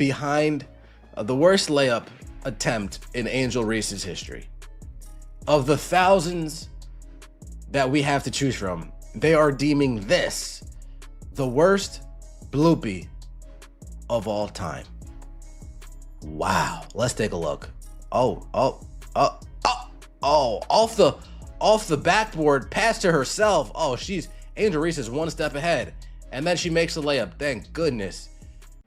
behind the worst layup attempt in Angel Reese's history. Of the thousands that we have to choose from, they are deeming this the worst bloopy of all time. Wow, let's take a look. Off the backboard, pass to herself. Angel Reese is one step ahead, and then she makes a layup. Thank goodness.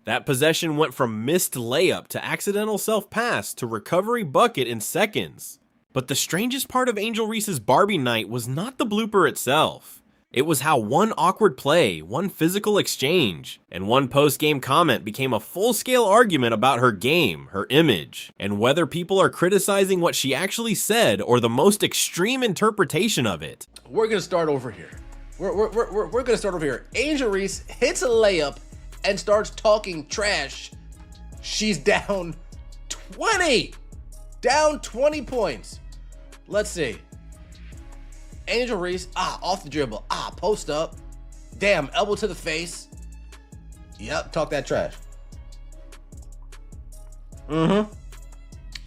That possession went from missed layup to accidental self-pass to recovery bucket in seconds. But the strangest part of Angel Reese's Barbie night was not the blooper itself. It was how one awkward play, one physical exchange, and one post-game comment became a full-scale argument about her game, her image, and whether people are criticizing what she actually said or the most extreme interpretation of it. We're gonna start over here. We're gonna start over here. Angel Reese hits a layup and starts talking trash. She's down 20! Down 20 points. Let's see. Angel Reese, off the dribble, post up. Damn, elbow to the face. Yep, talk that trash.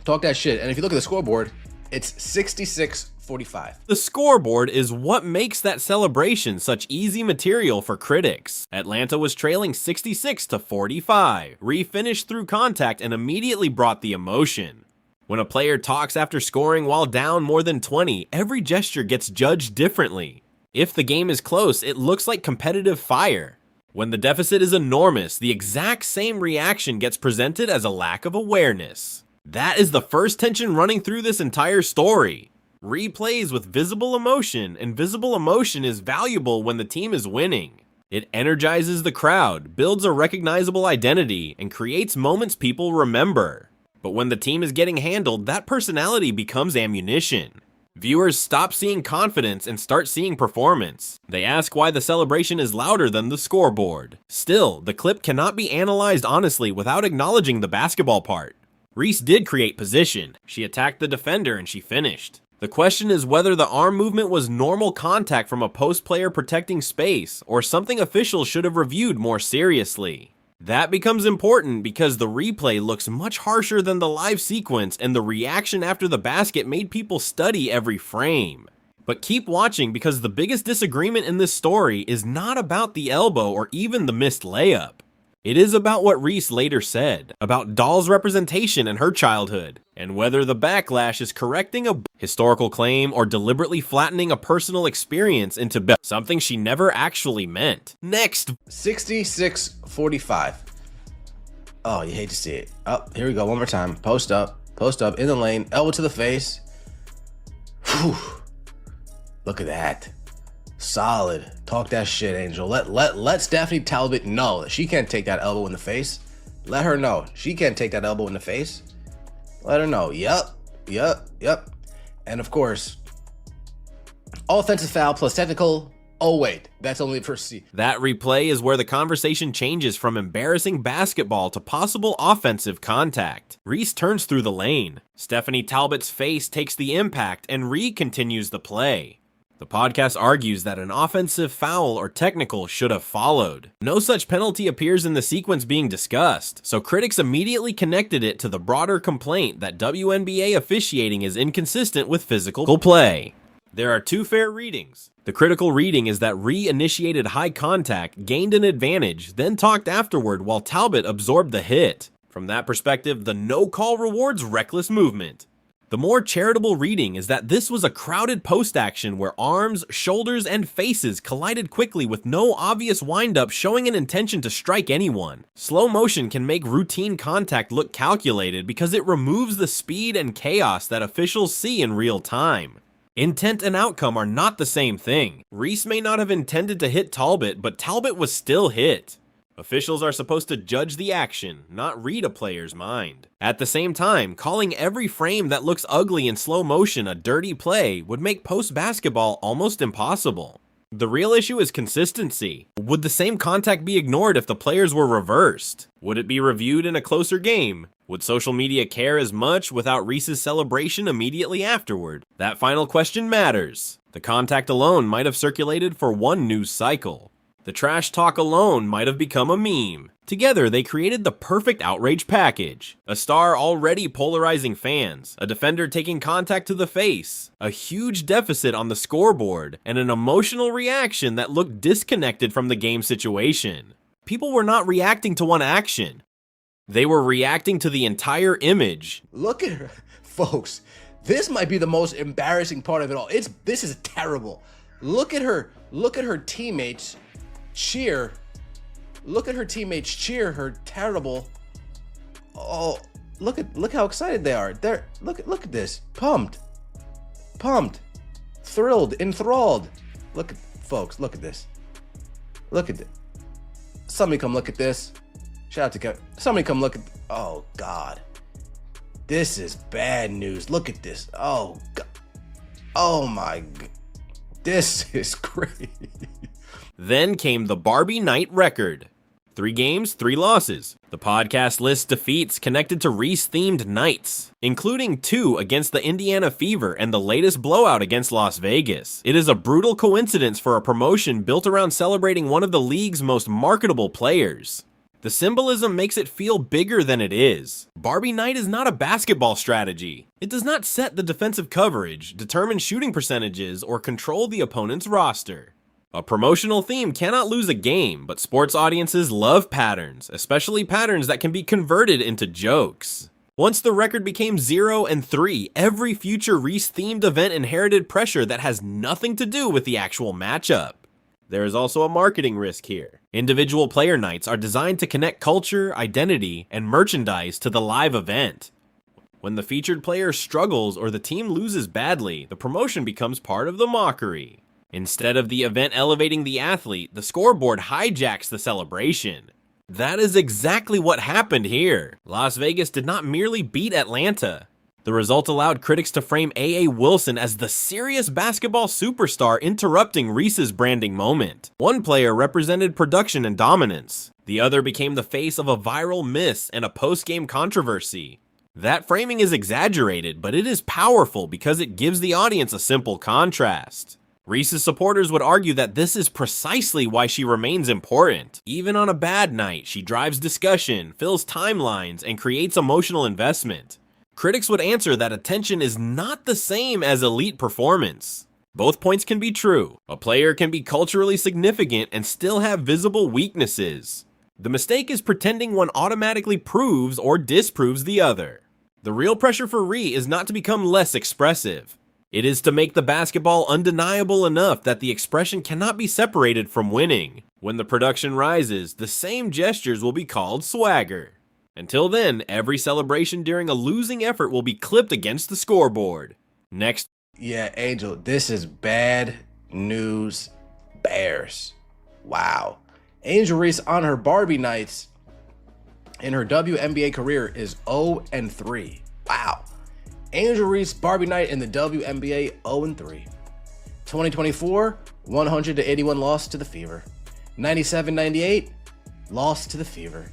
Talk that shit. And if you look at the scoreboard, it's 66-45. The scoreboard is what makes that celebration such easy material for critics. Atlanta was trailing 66-45. Refinished through contact and immediately brought the emotion. When a player talks after scoring while down more than 20, every gesture gets judged differently. If the game is close, it looks like competitive fire. When the deficit is enormous, the exact same reaction gets presented as a lack of awareness. That is the first tension running through this entire story. Replays with visible emotion, and visible emotion is valuable when the team is winning. It energizes the crowd, builds a recognizable identity, and creates moments people remember. But when the team is getting handled, that personality becomes ammunition. Viewers stop seeing confidence and start seeing performance. They ask why the celebration is louder than the scoreboard. Still, the clip cannot be analyzed honestly without acknowledging the basketball part. Reese did create position. She attacked the defender and she finished. The question is whether the arm movement was normal contact from a post player protecting space, or something officials should have reviewed more seriously. That becomes important because the replay looks much harsher than the live sequence, and the reaction after the basket made people study every frame. But keep watching because the biggest disagreement in this story is not about the elbow or even the missed layup. It is about what Reese later said, about Doll's representation in her childhood, and whether the backlash is correcting a historical claim or deliberately flattening a personal experience into something she never actually meant. Next. 66-45. Oh, you hate to see it. Here we go, one more time. Post up, in the lane, elbow to the face. Whew. Look at that. Solid. Talk that shit, Angel. Let Stephanie Talbot know that she can't take that elbow in the face. Let her know. She can't take that elbow in the face. Let her know. Yep. And of course, offensive foul plus technical. Oh wait, that's only for C. That replay is where the conversation changes from embarrassing basketball to possible offensive contact. Reese turns through the lane. Stephanie Talbot's face takes the impact and continues the play. The podcast argues that an offensive foul or technical should have followed. No such penalty appears in the sequence being discussed, so critics immediately connected it to the broader complaint that WNBA officiating is inconsistent with physical play. There are two fair readings. The critical reading is that initiated high contact, gained an advantage, then talked afterward while Talbot absorbed the hit. From that perspective, the no call rewards reckless movement. The more charitable reading is that this was a crowded post action where arms, shoulders, and faces collided quickly with no obvious windup showing an intention to strike anyone. Slow motion can make routine contact look calculated because it removes the speed and chaos that officials see in real time. Intent and outcome are not the same thing. Reese may not have intended to hit Talbot, but Talbot was still hit. Officials are supposed to judge the action, not read a player's mind. At the same time, calling every frame that looks ugly in slow motion a dirty play would make post-basketball almost impossible. The real issue is consistency. Would the same contact be ignored if the players were reversed? Would it be reviewed in a closer game? Would social media care as much without Reese's celebration immediately afterward? That final question matters. The contact alone might have circulated for one news cycle. The trash talk alone might have become a meme. Together, they created the perfect outrage package. A star already polarizing fans, a defender taking contact to the face, a huge deficit on the scoreboard, and an emotional reaction that looked disconnected from the game situation. People were not reacting to one action. They were reacting to the entire image. Look at her. Folks, this might be the most embarrassing part of it all. This is terrible. Look at her teammates cheer. Look at her teammates cheer her terrible. Oh, look how excited they are. Look at this. Pumped, thrilled, enthralled. Folks, look at this. Look at this. Somebody come look at this. Shout out to Kevin. Somebody come look at. Oh God, this is bad news. Look at this. Oh God. Oh my God. This is crazy. Then came the Barbie night record. 3 games, 3 losses. The podcast lists defeats connected to Reese-themed nights, including 2 against the Indiana Fever and the latest blowout against Las Vegas. It is a brutal coincidence for a promotion built around celebrating one of the league's most marketable players. The symbolism makes it feel bigger than it is. Barbie night is not a basketball strategy. It does not set the defensive coverage, determine shooting percentages, or control the opponent's roster. A promotional theme cannot lose a game, but sports audiences love patterns, especially patterns that can be converted into jokes. Once the record became 0-3, every future Reese-themed event inherited pressure that has nothing to do with the actual matchup. There is also a marketing risk here. Individual player nights are designed to connect culture, identity, and merchandise to the live event. When the featured player struggles or the team loses badly, the promotion becomes part of the mockery. Instead of the event elevating the athlete, the scoreboard hijacks the celebration. That is exactly what happened here. Las Vegas did not merely beat Atlanta. The result allowed critics to frame A.A. Wilson as the serious basketball superstar interrupting Reese's branding moment. One player represented production and dominance. The other became the face of a viral miss and a post-game controversy. That framing is exaggerated, but it is powerful because it gives the audience a simple contrast. Reese's supporters would argue that this is precisely why she remains important. Even on a bad night, she drives discussion, fills timelines, and creates emotional investment. Critics would answer that attention is not the same as elite performance. Both points can be true. A player can be culturally significant and still have visible weaknesses. The mistake is pretending one automatically proves or disproves the other. The real pressure for Ree is not to become less expressive. It is to make the basketball undeniable enough that the expression cannot be separated from winning. When the production rises, the same gestures will be called swagger. Until then, every celebration during a losing effort will be clipped against the scoreboard. Next. Yeah, Angel, this is bad news bears. Wow. Angel Reese on her Barbie nights in her WNBA career is 0-3. Wow. Angel Reese Barbie night in the WNBA 0-3. 2024, 100-81 loss to the Fever. 97-98 loss to the Fever.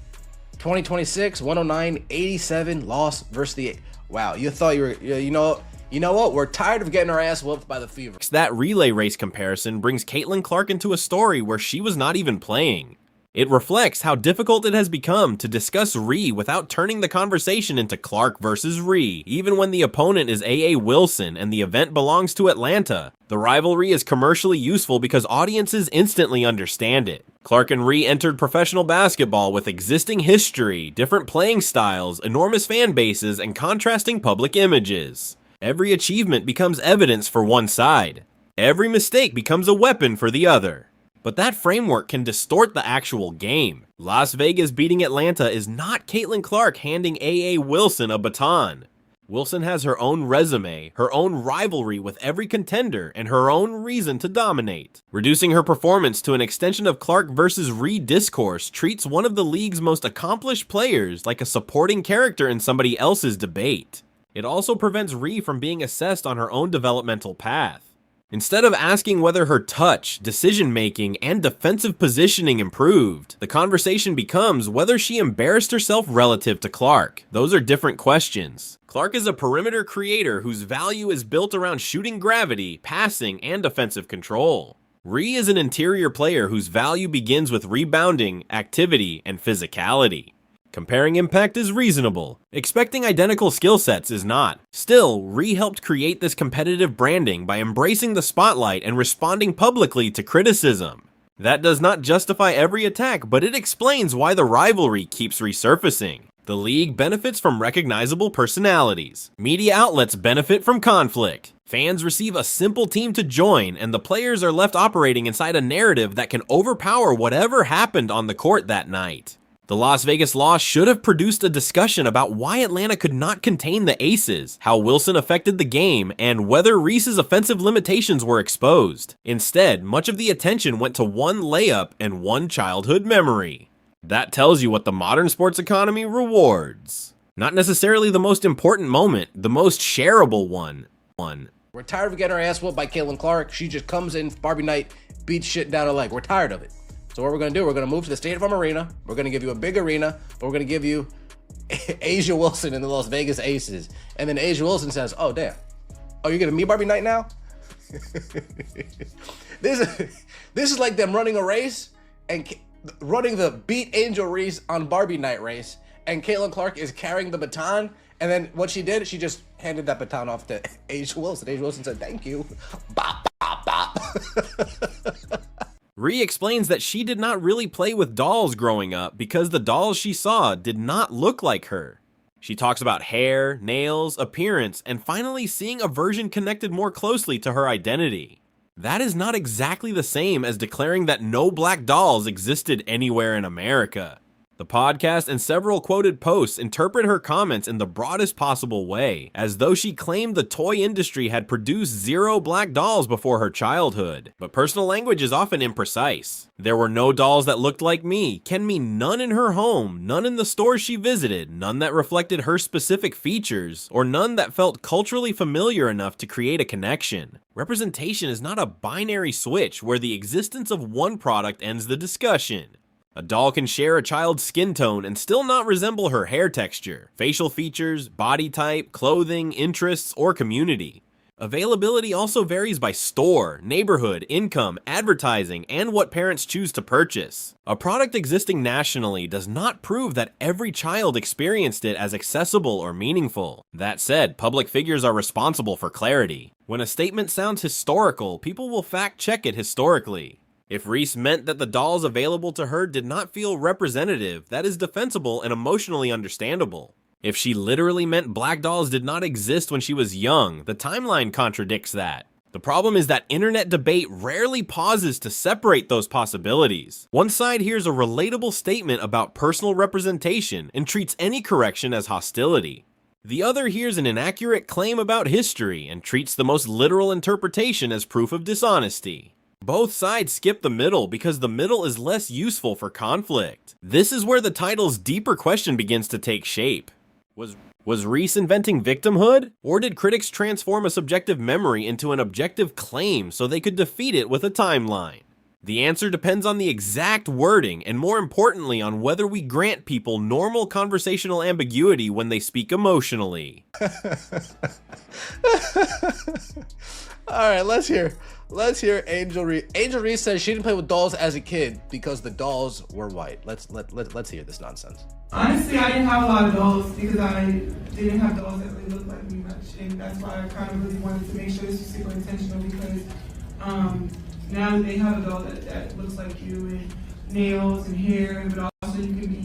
2026, 109-87 loss versus the. Wow, you thought you were, you know what? We're tired of getting our ass whooped by the Fever. That relay race comparison brings Caitlin Clark into a story where she was not even playing. It reflects how difficult it has become to discuss Ree without turning the conversation into Clark versus Ree, even when the opponent is A.A. Wilson and the event belongs to Atlanta. The rivalry is commercially useful because audiences instantly understand it. Clark and Ree entered professional basketball with existing history, different playing styles, enormous fan bases, and contrasting public images. Every achievement becomes evidence for one side. Every mistake becomes a weapon for the other. But that framework can distort the actual game. Las Vegas beating Atlanta is not Caitlin Clark handing A.A. Wilson a baton. Wilson has her own resume, her own rivalry with every contender, and her own reason to dominate. Reducing her performance to an extension of Clark versus Ree discourse treats one of the league's most accomplished players like a supporting character in somebody else's debate. It also prevents Ree from being assessed on her own developmental path. Instead of asking whether her touch, decision-making, and defensive positioning improved, the conversation becomes whether she embarrassed herself relative to Clark. Those are different questions. Clark is a perimeter creator whose value is built around shooting gravity, passing, and defensive control. Ree is an interior player whose value begins with rebounding, activity, and physicality. Comparing impact is reasonable. Expecting identical skill sets is not. Still, Ree helped create this competitive branding by embracing the spotlight and responding publicly to criticism. That does not justify every attack, but it explains why the rivalry keeps resurfacing. The league benefits from recognizable personalities. Media outlets benefit from conflict. Fans receive a simple team to join, and the players are left operating inside a narrative that can overpower whatever happened on the court that night. The Las Vegas loss should have produced a discussion about why Atlanta could not contain the Aces, how Wilson affected the game, and whether Reese's offensive limitations were exposed. Instead, much of the attention went to one layup and one childhood memory. That tells you what the modern sports economy rewards. Not necessarily the most important moment, the most shareable one. We're tired of getting our ass whooped by Caitlin Clark. She just comes in Barbie night, beats shit down her leg. We're tired of it. So what we're going to do, we're going to move to the State Farm Arena. We're going to give you a big arena, but we're going to give you Asia Wilson and the Las Vegas Aces. And then Asia Wilson says, oh, damn. Oh, you're getting me Barbie night now? This is like them running a race and running the Beat Angel Reese on Barbie night race. And Caitlin Clark is carrying the baton. And then what she did, she just handed that baton off to Asia Wilson. Asia Wilson said, thank you. Bop, bop, bop. Ree explains that she did not really play with dolls growing up because the dolls she saw did not look like her. She talks about hair, nails, appearance, and finally seeing a version connected more closely to her identity. That is not exactly the same as declaring that no black dolls existed anywhere in America. The podcast and several quoted posts interpret her comments in the broadest possible way, as though she claimed the toy industry had produced 0 black dolls before her childhood. But personal language is often imprecise. There were no dolls that looked like me can mean none in her home, none in the stores she visited, none that reflected her specific features, or none that felt culturally familiar enough to create a connection. Representation is not a binary switch where the existence of one product ends the discussion. A doll can share a child's skin tone and still not resemble her hair texture, facial features, body type, clothing, interests, or community. Availability also varies by store, neighborhood, income, advertising, and what parents choose to purchase. A product existing nationally does not prove that every child experienced it as accessible or meaningful. That said, public figures are responsible for clarity. When a statement sounds historical, people will fact-check it historically. If Reese meant that the dolls available to her did not feel representative, that is defensible and emotionally understandable. If she literally meant black dolls did not exist when she was young, the timeline contradicts that. The problem is that internet debate rarely pauses to separate those possibilities. One side hears a relatable statement about personal representation and treats any correction as hostility. The other hears an inaccurate claim about history and treats the most literal interpretation as proof of dishonesty. Both sides skip the middle because the middle is less useful for conflict. This is where the title's deeper question begins to take shape. Was Reese inventing victimhood? Or did critics transform a subjective memory into an objective claim so they could defeat it with a timeline? The answer depends on the exact wording and, more importantly, on whether we grant people normal conversational ambiguity when they speak emotionally. All right, let's hear Angel Reese. Angel Reese says she didn't play with dolls as a kid because the dolls were white. Let's hear this nonsense. Honestly, I didn't have a lot of dolls because I didn't have dolls that really looked like me much, and that's why I kind of really wanted to make sure this was super intentional because now that they have a doll that looks like you and nails and hair, but also you can be